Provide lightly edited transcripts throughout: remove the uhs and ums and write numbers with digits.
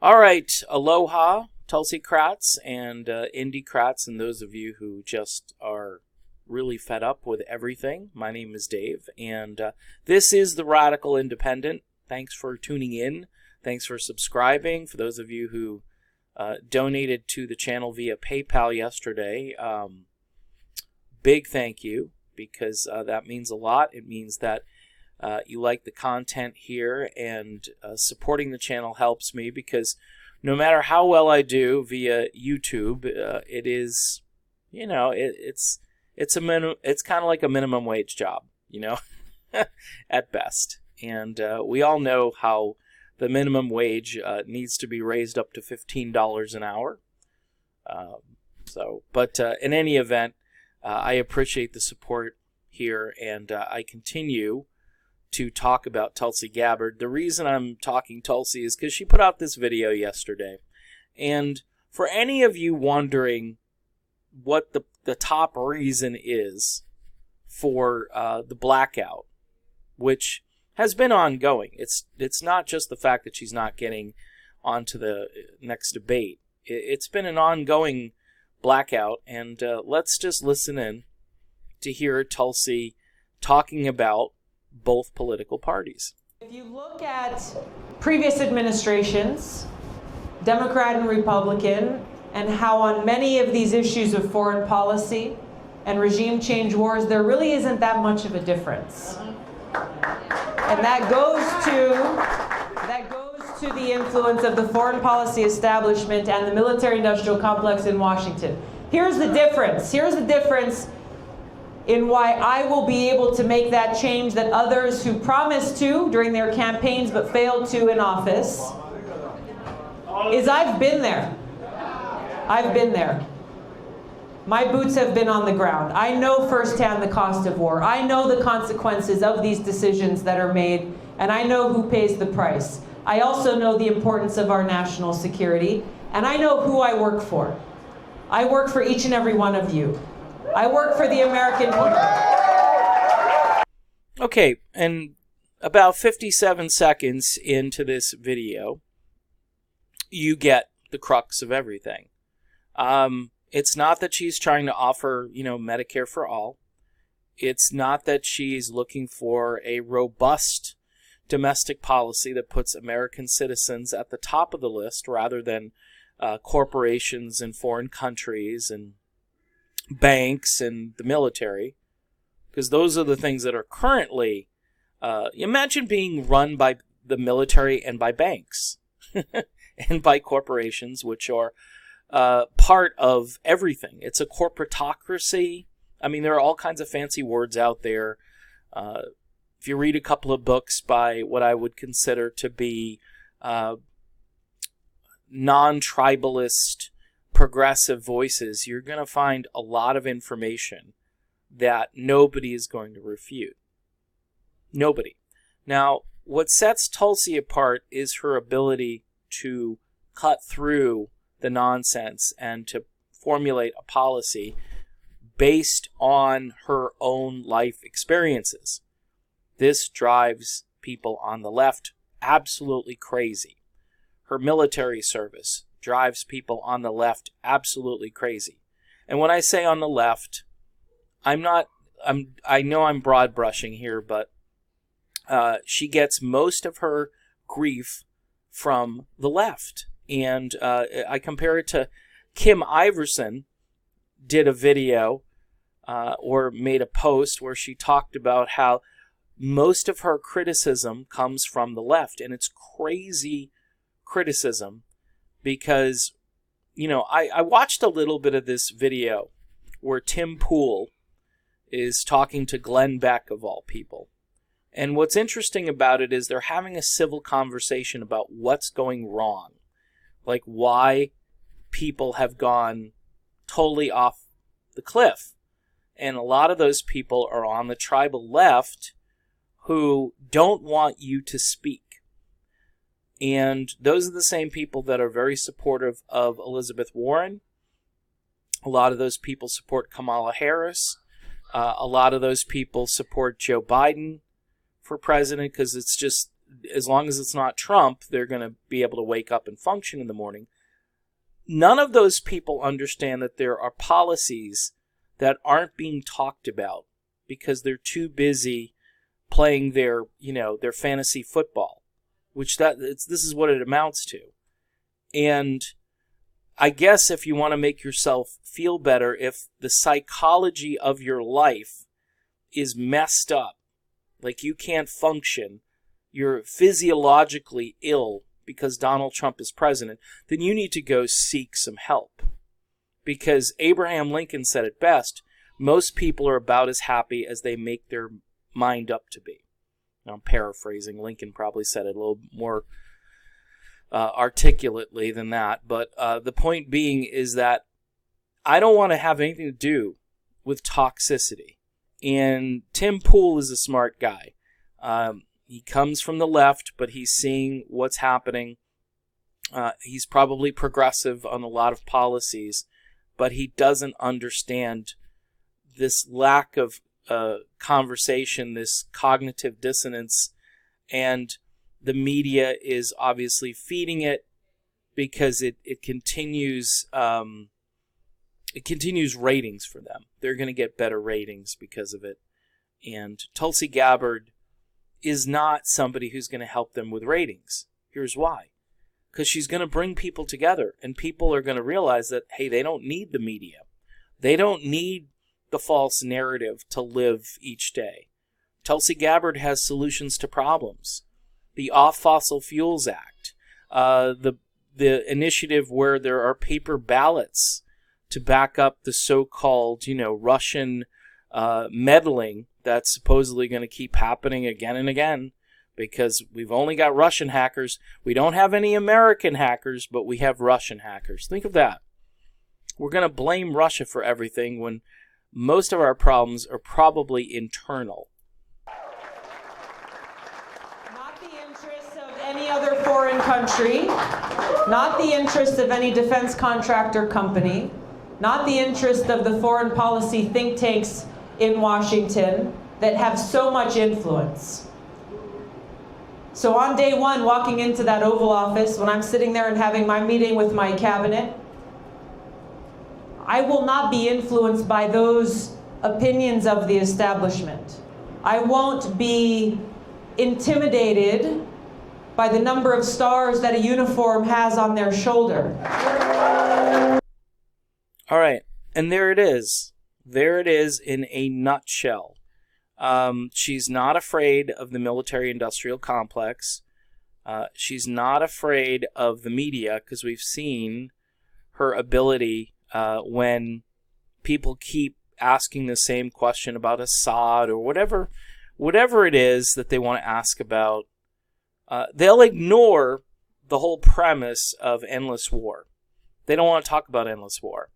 All right, aloha, Tulsi Kratz and Indie Kratz, and those of you who just are really fed up with everything. My name is Dave, and this is The Radical Independent. Thanks for tuning in. Thanks for subscribing. For those of you who donated to the channel via PayPal yesterday, big thank you, because that means a lot. It means that you like the content here, and supporting the channel helps me, because no matter how well I do via YouTube, it is, you know, it's kind of like a minimum wage job, you know, at best. And we all know how the minimum wage needs to be raised up to $15 an hour. But in any event, I appreciate the support here, and I continue to talk about Tulsi Gabbard. The reason I'm talking Tulsi is because she put out this video yesterday. And for any of you wondering what the top reason is for the blackout, which has been ongoing, it's not just the fact that she's not getting onto the next debate. It's been an ongoing blackout, and let's just listen in to hear Tulsi talking about both political parties. If you look at previous administrations, Democrat and Republican, and how on many of these issues of foreign policy and regime change wars, there really isn't that much of a difference. And that goes to the influence of the foreign policy establishment and the military-industrial complex in Washington. Here's the difference. Here's the difference in why I will be able to make that change that others who promised to during their campaigns but failed to in office, is I've been there. I've been there. My boots have been on the ground. I know firsthand the cost of war. I know the consequences of these decisions that are made, and I know who pays the price. I also know the importance of our national security, and I know who I work for. I work for each and every one of you. I work for the American people. Okay, and about 57 seconds into this video, you get the crux of everything. It's not that she's trying to offer, Medicare for all. It's not that she's looking for a robust domestic policy that puts American citizens at the top of the list rather than corporations in foreign countries and banks and the military, because those are the things that are currently imagine being run by the military and by banks and by corporations, which are part of everything. It's a corporatocracy. I mean, there are all kinds of fancy words out there. If you read a couple of books by what I would consider to be non-tribalist progressive voices, you're going to find a lot of information that nobody is going to refute. Nobody. Now, what sets Tulsi apart is her ability to cut through the nonsense and to formulate a policy based on her own life experiences. This drives people on the left absolutely crazy. Her military service drives people on the left absolutely crazy. And when I say on the left, I know I'm broad brushing here, but she gets most of her grief from the left. And I compare it to Kim Iverson did a video or made a post where she talked about how most of her criticism comes from the left. And it's crazy criticism because, I watched a little bit of this video where Tim Pool is talking to Glenn Beck, of all people. And what's interesting about it is they're having a civil conversation about what's going wrong. Like why people have gone totally off the cliff. And a lot of those people are on the tribal left who don't want you to speak. And those are the same people that are very supportive of Elizabeth Warren. A lot of those people support Kamala Harris. A lot of those people support Joe Biden for president because it's just as long as it's not Trump, they're going to be able to wake up and function in the morning. None of those people understand that there are policies that aren't being talked about because they're too busy playing their fantasy football, this is what it amounts to. And I guess if you want to make yourself feel better, if the psychology of your life is messed up, like you can't function, you're physiologically ill because Donald Trump is president, then you need to go seek some help. Because Abraham Lincoln said it best, most people are about as happy as they make their mind up to be. Now, I'm paraphrasing. Lincoln probably said it a little more articulately than that. But the point being is that I don't want to have anything to do with toxicity. And Tim Pool is a smart guy. He comes from the left, but he's seeing what's happening. He's probably progressive on a lot of policies, but he doesn't understand this lack of conversation, this cognitive dissonance, and the media is obviously feeding it because it continues ratings for them. They're going to get better ratings because of it. And Tulsi Gabbard is not somebody who's going to help them with ratings. Here's why. Because she's going to bring people together, and people are going to realize that, hey, they don't need the media. They don't need the false narrative to live each day. Tulsi Gabbard has solutions to problems. The Off Fossil Fuels Act, the initiative where there are paper ballots to back up the so-called, Russian meddling that's supposedly going to keep happening again and again because we've only got Russian hackers. We don't have any American hackers, but we have Russian hackers. Think of that. We're going to blame Russia for everything when most of our problems are probably internal. Not the interests of any other foreign country, not the interest of any defense contractor company, not the interest of the foreign policy think tanks in Washington that have so much influence. So on day one, walking into that Oval Office, when I'm sitting there and having my meeting with my cabinet, I will not be influenced by those opinions of the establishment. I won't be intimidated by the number of stars that a uniform has on their shoulder. All right, and there it is. There it is in a nutshell. She's not afraid of the military-industrial complex. She's not afraid of the media because we've seen her ability when people keep asking the same question about Assad or whatever it is that they want to ask about. They'll ignore the whole premise of endless war. They don't want to talk about endless war.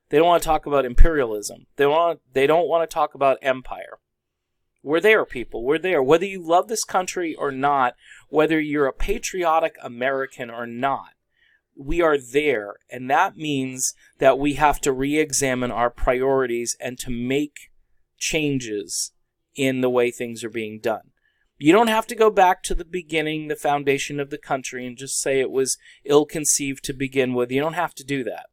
They don't want to talk about imperialism. They don't want to talk about empire. We're there, people. We're there. Whether you love this country or not, whether you're a patriotic American or not, we are there. And that means that we have to re-examine our priorities and to make changes in the way things are being done. You don't have to go back to the beginning, the foundation of the country, and just say it was ill-conceived to begin with. You don't have to do that.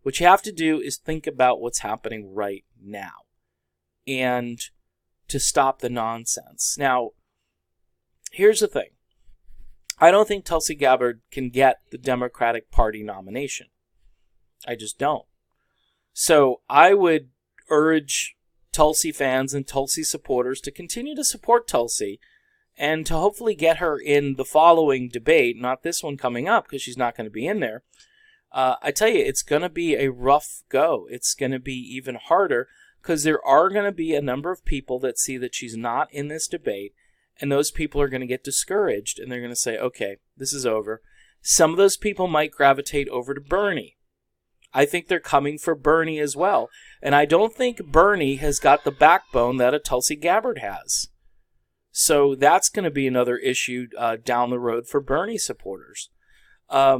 What you have to do is think about what's happening right now and to stop the nonsense. Now, here's the thing. I don't think Tulsi Gabbard can get the Democratic Party nomination. I just don't. So I would urge Tulsi fans and Tulsi supporters to continue to support Tulsi and to hopefully get her in the following debate, not this one coming up because she's not going to be in there. I tell you, it's going to be a rough go. It's going to be even harder because there are going to be a number of people that see that she's not in this debate, and those people are going to get discouraged, and they're going to say, okay, this is over. Some of those people might gravitate over to Bernie. I think they're coming for Bernie as well, and I don't think Bernie has got the backbone that a Tulsi Gabbard has. So that's going to be another issue down the road for Bernie supporters. I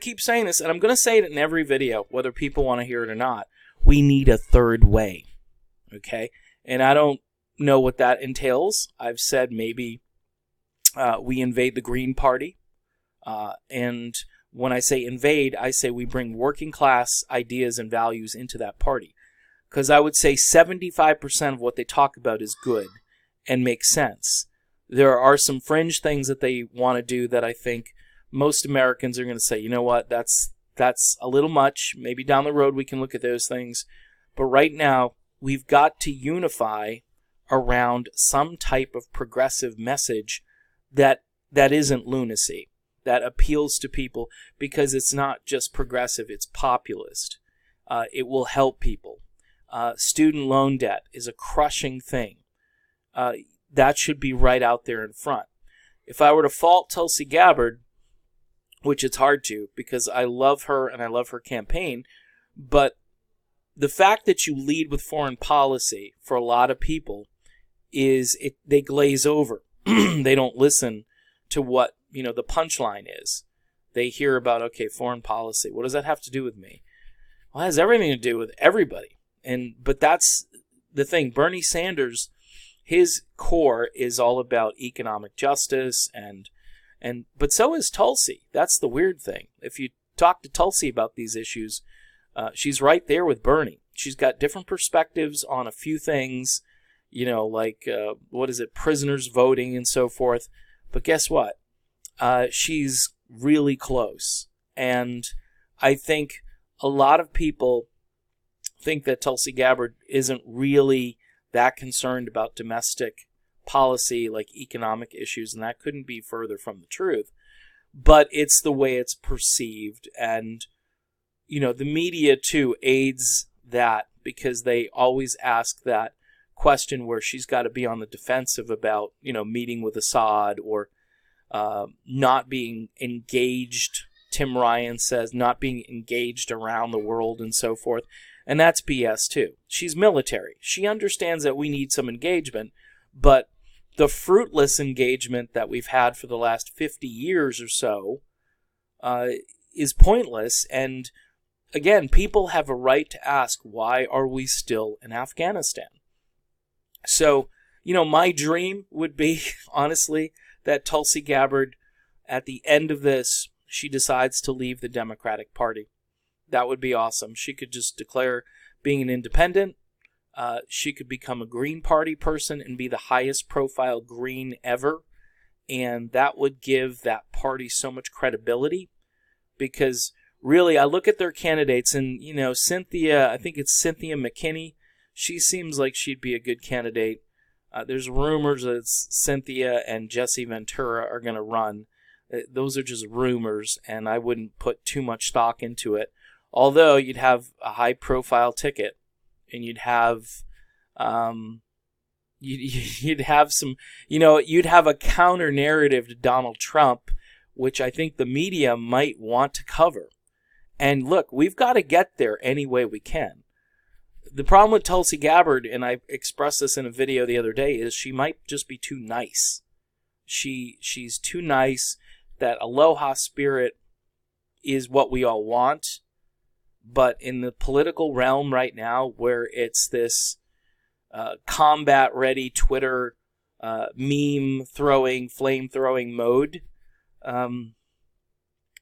keep saying this, and I'm going to say it in every video, whether people want to hear it or not. We need a third way, okay? And I don't know what that entails. I've said maybe we invade the Green Party. And when I say invade, I say we bring working class ideas and values into that party. Because I would say 75% of what they talk about is good and makes sense. There are some fringe things that they want to do that I think most Americans are going to say, you know what, that's a little much. Maybe down the road we can look at those things. But right now, we've got to unify around some type of progressive message that isn't lunacy, that appeals to people, because it's not just progressive, it's populist. It will help people. Student loan debt is a crushing thing. That should be right out there in front. If I were to fault Tulsi Gabbard, which it's hard to because I love her and I love her campaign, but the fact that you lead with foreign policy for a lot of people is they glaze over. They don't listen to what the punchline is. They hear about, okay, foreign policy. What does that have to do with me? Well, it has everything to do with everybody. But that's the thing. Bernie Sanders, his core is all about economic justice but so is Tulsi. That's the weird thing. If you talk to Tulsi about these issues, she's right there with Bernie. She's got different perspectives on a few things, like prisoners voting and so forth. But guess what? She's really close. And I think a lot of people think that Tulsi Gabbard isn't really that concerned about domestic policy, like economic issues, and that couldn't be further from the truth. But it's the way it's perceived, and the media too aids that, because they always ask that question where she's got to be on the defensive about meeting with Assad or not being engaged. Tim Ryan says not being engaged around the world and so forth. And that's BS too. She's military. She understands that we need some engagement, but the fruitless engagement that we've had for the last 50 years or so is pointless. And again, people have a right to ask, why are we still in Afghanistan? So, my dream would be, honestly, that Tulsi Gabbard, at the end of this, she decides to leave the Democratic Party. That would be awesome. She could just declare being an independent. She could become a Green Party person and be the highest profile Green ever. And that would give that party so much credibility. Because really, I look at their candidates and, Cynthia, I think it's Cynthia McKinney. She seems like she'd be a good candidate. There's rumors that Cynthia and Jesse Ventura are going to run. Those are just rumors, and I wouldn't put too much stock into it. Although you'd have a high-profile ticket, and you'd have, you'd have some, you'd have a counter narrative to Donald Trump, which I think the media might want to cover. And look, we've got to get there any way we can. The problem with Tulsi Gabbard, and I expressed this in a video the other day, is she might just be too nice. She's too nice. That aloha spirit is what we all want. But in the political realm right now, where it's this combat-ready Twitter meme-throwing, flame-throwing mode,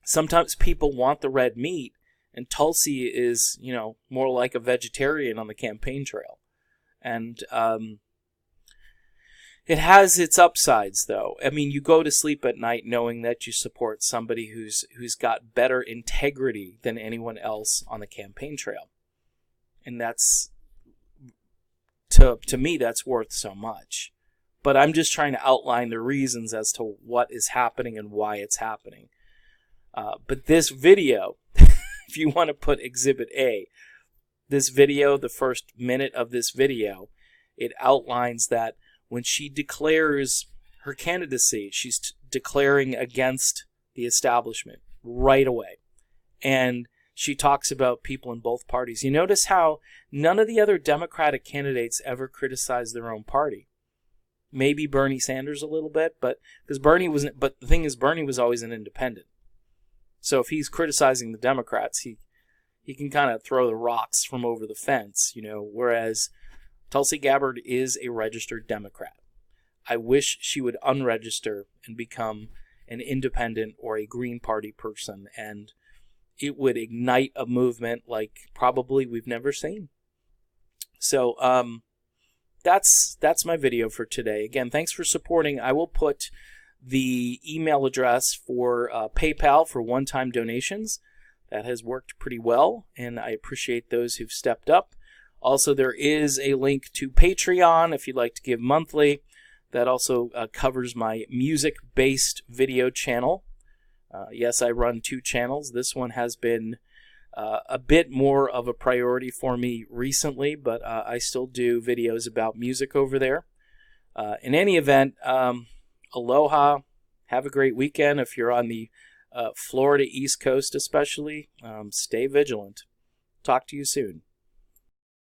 sometimes people want the red meat, and Tulsi is, more like a vegetarian on the campaign trail. And it has its upsides, though. I mean, you go to sleep at night knowing that you support somebody who's got better integrity than anyone else on the campaign trail. And that's, to me, that's worth so much. But I'm just trying to outline the reasons as to what is happening and why it's happening. But this video, if you want to put Exhibit A, this video, the first minute of this video, it outlines that when she declares her candidacy, she's declaring against the establishment right away. And she talks about people in both parties. You notice how none of the other Democratic candidates ever criticized their own party. Maybe Bernie Sanders a little bit, but the thing is, Bernie was always an independent. So if he's criticizing the Democrats, he can kind of throw the rocks from over the fence, whereas Tulsi Gabbard is a registered Democrat. I wish she would unregister and become an independent or a Green Party person, and it would ignite a movement like probably we've never seen. So that's my video for today. Again, thanks for supporting. I will put the email address for PayPal for one-time donations. That has worked pretty well, and I appreciate those who've stepped up. Also, there is a link to Patreon if you'd like to give monthly. That also covers my music-based video channel. Yes, I run 2 channels. This one has been a bit more of a priority for me recently, but I still do videos about music over there. In any event, aloha. Have a great weekend. If you're on the Florida East Coast especially, stay vigilant. Talk to you soon.